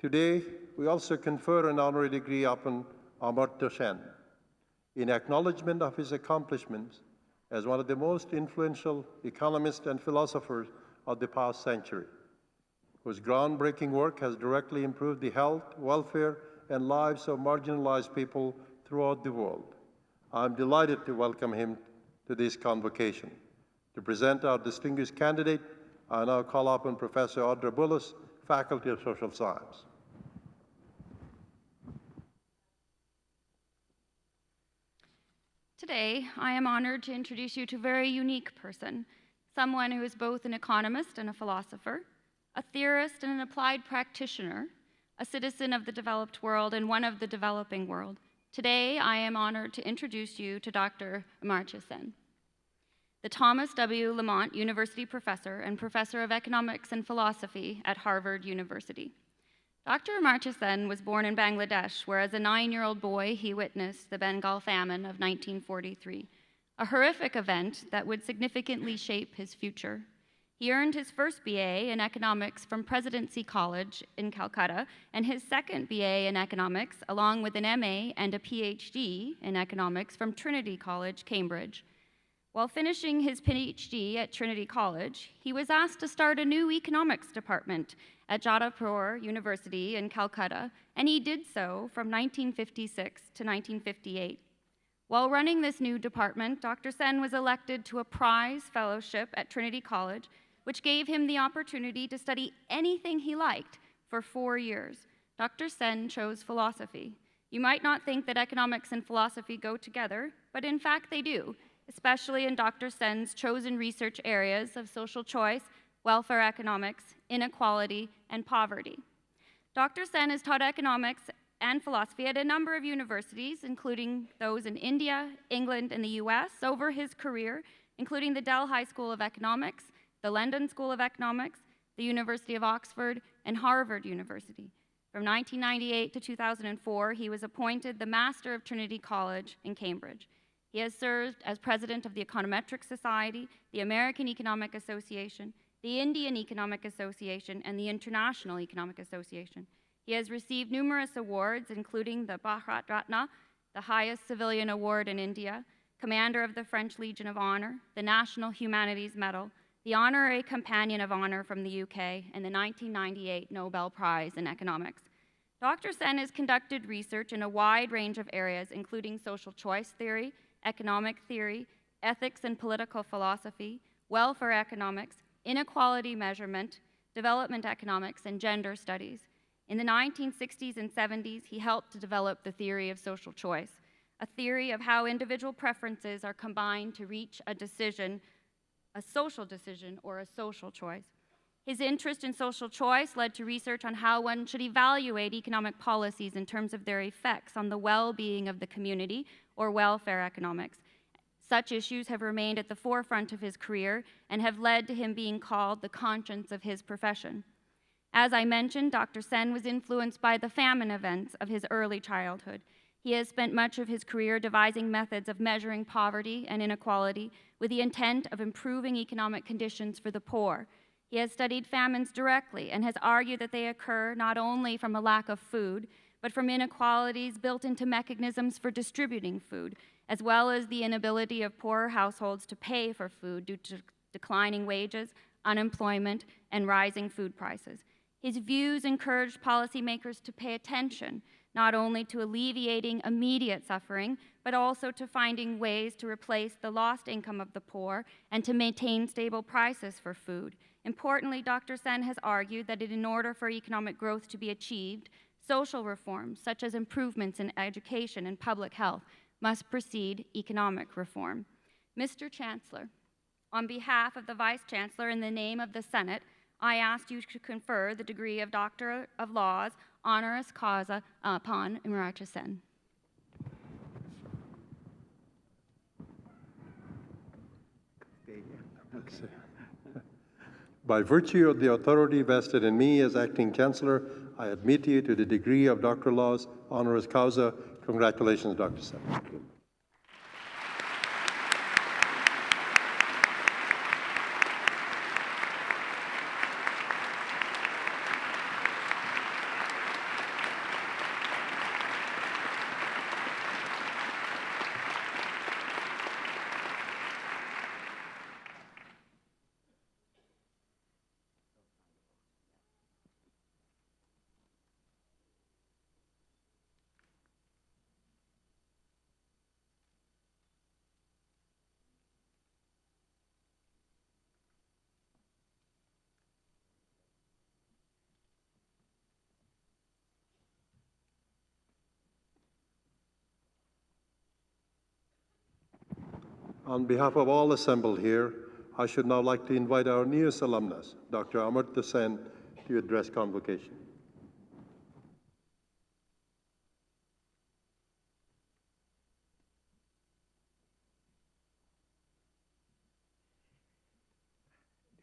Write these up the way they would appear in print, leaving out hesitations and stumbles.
Today, we also confer an honorary degree upon Amartya Sen in acknowledgement of his accomplishments as one of the most influential economists and philosophers of the past century, whose groundbreaking work has directly improved the health, welfare, and lives of marginalized people throughout the world. I'm delighted to welcome him to this convocation. To present our distinguished candidate, I now call upon Professor Audra Bullis, Faculty of Social Science. Today, I am honored to introduce you to a very unique person, someone who is both an economist and a philosopher, a theorist and an applied practitioner, a citizen of the developed world and one of the developing world. Today, I am honored to introduce you to Dr. Amartya Sen, the Thomas W. Lamont University Professor and Professor of Economics and Philosophy at Harvard University. Dr. Amartya Sen was born in Bangladesh, where as a 9-year-old boy, he witnessed the Bengal famine of 1943, a horrific event that would significantly shape his future. He earned his first BA in economics from Presidency College in Calcutta and his second BA in economics, along with an MA and a PhD in economics from Trinity College, Cambridge. While finishing his PhD at Trinity College, he was asked to start a new economics department at Jadavpur University in Calcutta, and he did so from 1956 to 1958. While running this new department, Dr. Sen was elected to a prize fellowship at Trinity College, which gave him the opportunity to study anything he liked for 4 years. Dr. Sen chose philosophy. You might not think that economics and philosophy go together, but in fact they do, especially in Dr. Sen's chosen research areas of social choice, welfare economics, inequality, and poverty. Dr. Sen has taught economics and philosophy at a number of universities, including those in India, England, and the US, over his career, including the Delhi School of Economics, the London School of Economics, the University of Oxford, and Harvard University. From 1998 to 2004, he was appointed the Master of Trinity College in Cambridge. He has served as president of the Econometric Society, the American Economic Association, the Indian Economic Association, and the International Economic Association. He has received numerous awards, including the Bharat Ratna, the highest civilian award in India, Commander of the French Legion of Honor, the National Humanities Medal, the Honorary Companion of Honor from the UK, and the 1998 Nobel Prize in Economics. Dr. Sen has conducted research in a wide range of areas, including social choice theory, economic theory, ethics and political philosophy, welfare economics, inequality measurement, development economics, and gender studies. In the 1960s and 70s, he helped to develop the theory of social choice, a theory of how individual preferences are combined to reach a decision, a social decision, or a social choice. His interest in social choice led to research on how one should evaluate economic policies in terms of their effects on the well-being of the community, or welfare economics. Such issues have remained at the forefront of his career and have led to him being called the conscience of his profession. As I mentioned, Dr. Sen was influenced by the famine events of his early childhood. He has spent much of his career devising methods of measuring poverty and inequality with the intent of improving economic conditions for the poor. He has studied famines directly and has argued that they occur not only from a lack of food, but from inequalities built into mechanisms for distributing food, as well as the inability of poorer households to pay for food due to declining wages, unemployment, and rising food prices. His views encouraged policymakers to pay attention, not only to alleviating immediate suffering, but also to finding ways to replace the lost income of the poor and to maintain stable prices for food. Importantly, Dr. Sen has argued that in order for economic growth to be achieved, social reforms, such as improvements in education and public health, must precede economic reform. Mr. Chancellor, on behalf of the Vice Chancellor in the name of the Senate, I asked you to confer the degree of Doctor of Laws honoris causa upon Amartya Sen. By virtue of the authority vested in me as acting Chancellor, I admit you to the degree of Doctor of Laws honoris causa. Congratulations, Dr. Sen. On behalf of all assembled here, I should now like to invite our newest alumnus, Dr. Amartya Sen, to address Convocation.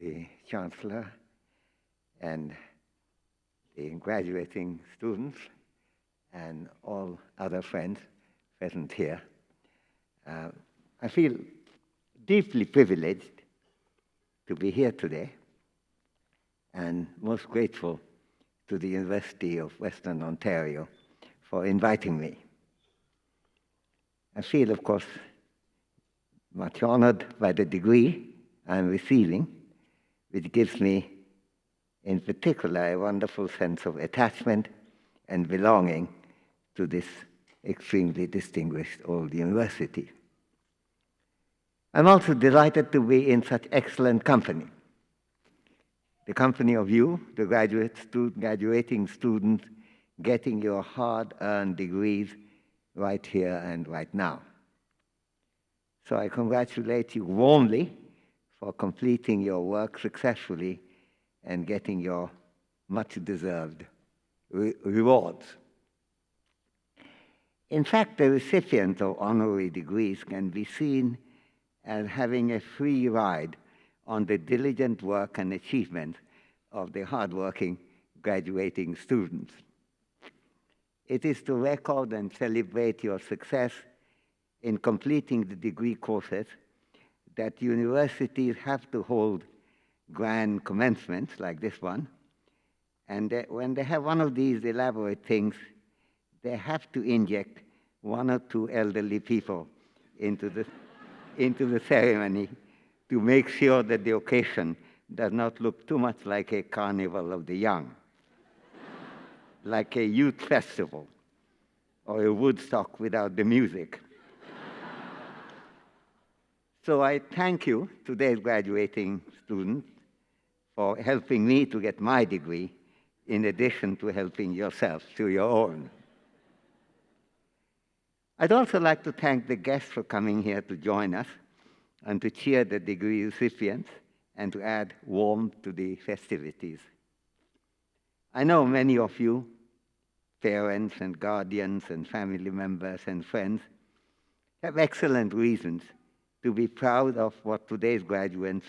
The Chancellor and the graduating students and all other friends present here. I feel deeply privileged to be here today and most grateful to the University of Western Ontario for inviting me. I feel, of course, much honored by the degree I'm receiving, which gives me, in particular, a wonderful sense of attachment and belonging to this extremely distinguished old university. I'm also delighted to be in such excellent company. The company of you, the graduating students, getting your hard-earned degrees right here and right now. So I congratulate you warmly for completing your work successfully and getting your much-deserved rewards. In fact, the recipient of honorary degrees can be seen as having a free ride on the diligent work and achievement of the hardworking graduating students. It is to record and celebrate your success in completing the degree courses that universities have to hold grand commencements like this one, and when they have one of these elaborate things, they have to inject one or two elderly people into the ceremony to make sure that the occasion does not look too much like a carnival of the young, like a youth festival or a Woodstock without the music. So I thank you, today's graduating students, for helping me to get my degree, in addition to helping yourself to your own. I'd also like to thank the guests for coming here to join us and to cheer the degree recipients and to add warmth to the festivities. I know many of you, parents and guardians and family members and friends, have excellent reasons to be proud of what today's graduates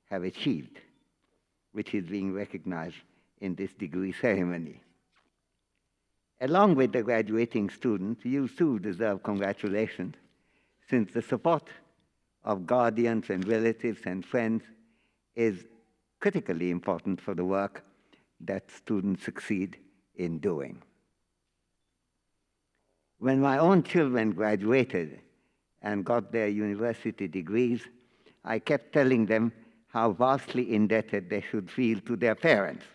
have achieved, which is being recognized in this degree ceremony. Along with the graduating students, you too deserve congratulations, since the support of guardians and relatives and friends is critically important for the work that students succeed in doing. When my own children graduated and got their university degrees, I kept telling them how vastly indebted they should feel to their parents.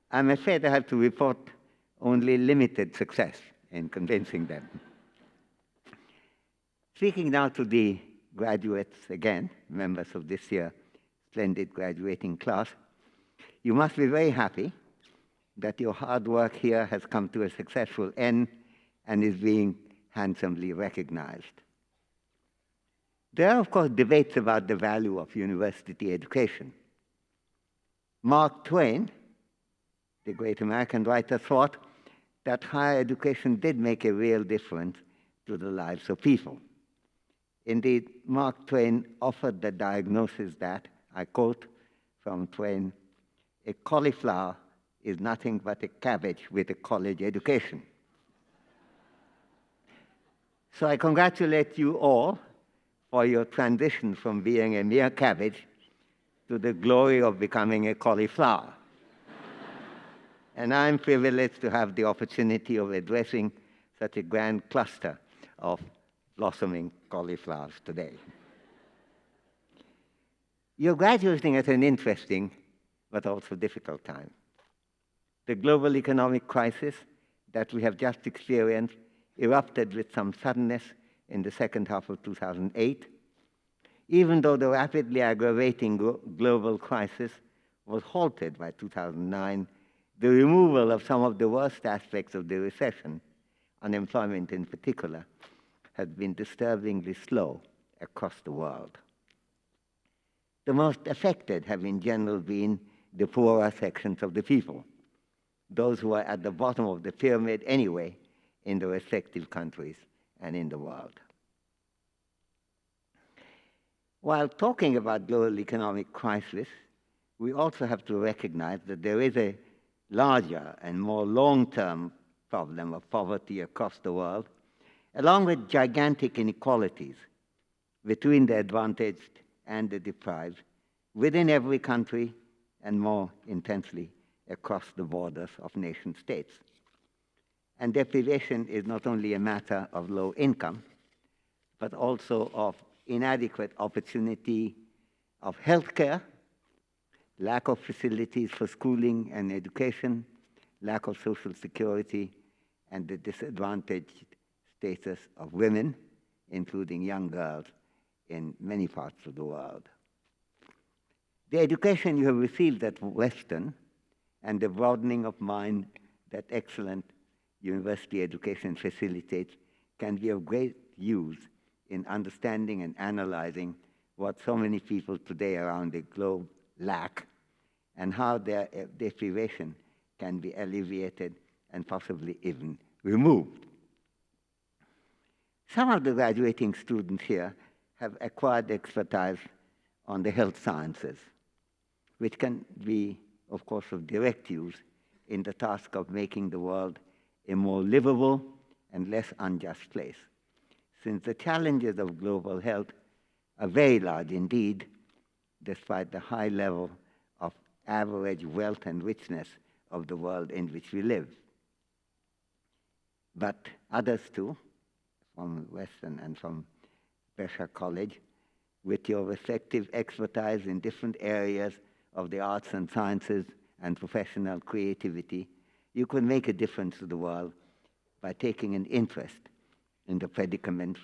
I'm afraid I have to report only limited success in convincing them. Speaking now to the graduates again, members of this year's splendid graduating class, you must be very happy that your hard work here has come to a successful end and is being handsomely recognized. There are, of course, debates about the value of university education. Mark Twain, the great American writer, thought that higher education did make a real difference to the lives of people. Indeed, Mark Twain offered the diagnosis that, I quote from Twain, "A cauliflower is nothing but a cabbage with a college education." So I congratulate you all for your transition from being a mere cabbage to the glory of becoming a cauliflower. And I'm privileged to have the opportunity of addressing such a grand cluster of blossoming cauliflowers today. You're graduating at an interesting but also difficult time. The global economic crisis that we have just experienced erupted with some suddenness in the second half of 2008, even though the rapidly aggravating global crisis was halted by 2009. The removal of some of the worst aspects of the recession, unemployment in particular, has been disturbingly slow across the world. The most affected have in general been the poorer sections of the people, those who are at the bottom of the pyramid anyway in the respective countries and in the world. While talking about global economic crisis, we also have to recognize that there is a larger and more long-term problem of poverty across the world, along with gigantic inequalities between the advantaged and the deprived within every country and more intensely across the borders of nation states. And deprivation is not only a matter of low income, but also of inadequate opportunity of healthcare, lack of facilities for schooling and education, lack of social security, and the disadvantaged status of women, including young girls, in many parts of the world. The education you have received at Western and the broadening of mind that excellent university education facilitates can be of great use in understanding and analyzing what so many people today around the globe lack and how their deprivation can be alleviated and possibly even removed. Some of the graduating students here have acquired expertise on the health sciences, which can be, of course, of direct use in the task of making the world a more livable and less unjust place, since the challenges of global health are very large indeed, despite the high level of average wealth and richness of the world in which we live. But others too, from Western and from Brescia College, with your respective expertise in different areas of the arts and sciences and professional creativity, you could make a difference to the world by taking an interest in the predicament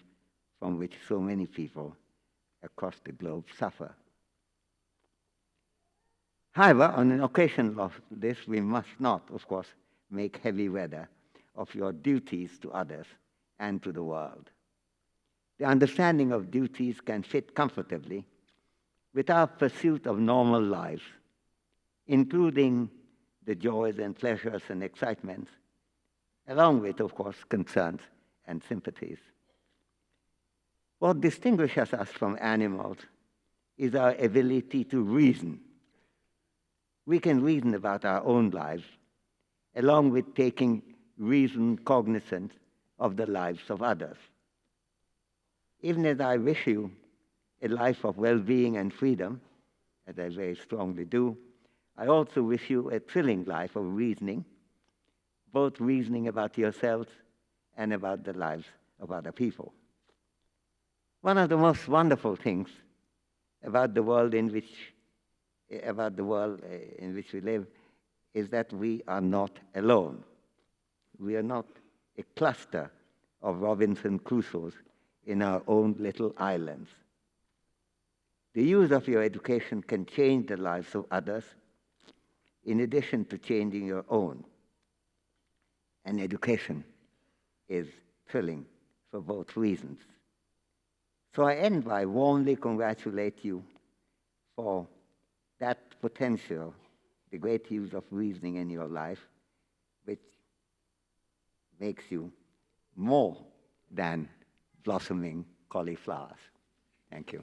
from which so many people across the globe suffer. However, on an occasion of this, we must not, of course, make heavy weather of your duties to others and to the world. The understanding of duties can fit comfortably with our pursuit of normal life, including the joys and pleasures and excitements, along with, of course, concerns and sympathies. What distinguishes us from animals is our ability to reason. We can reason about our own lives, along with taking reasoned cognizance of the lives of others. Even as I wish you a life of well-being and freedom, as I very strongly do, I also wish you a thrilling life of reasoning, both reasoning about yourselves and about the lives of other people. One of the most wonderful things about the world in which we live is that we are not alone. We are not a cluster of Robinson Crusoes in our own little islands. The use of your education can change the lives of others in addition to changing your own. And education is thrilling for both reasons. So I end by warmly congratulate you for that potential, the great use of reasoning in your life, which makes you more than blossoming cauliflowers. Thank you.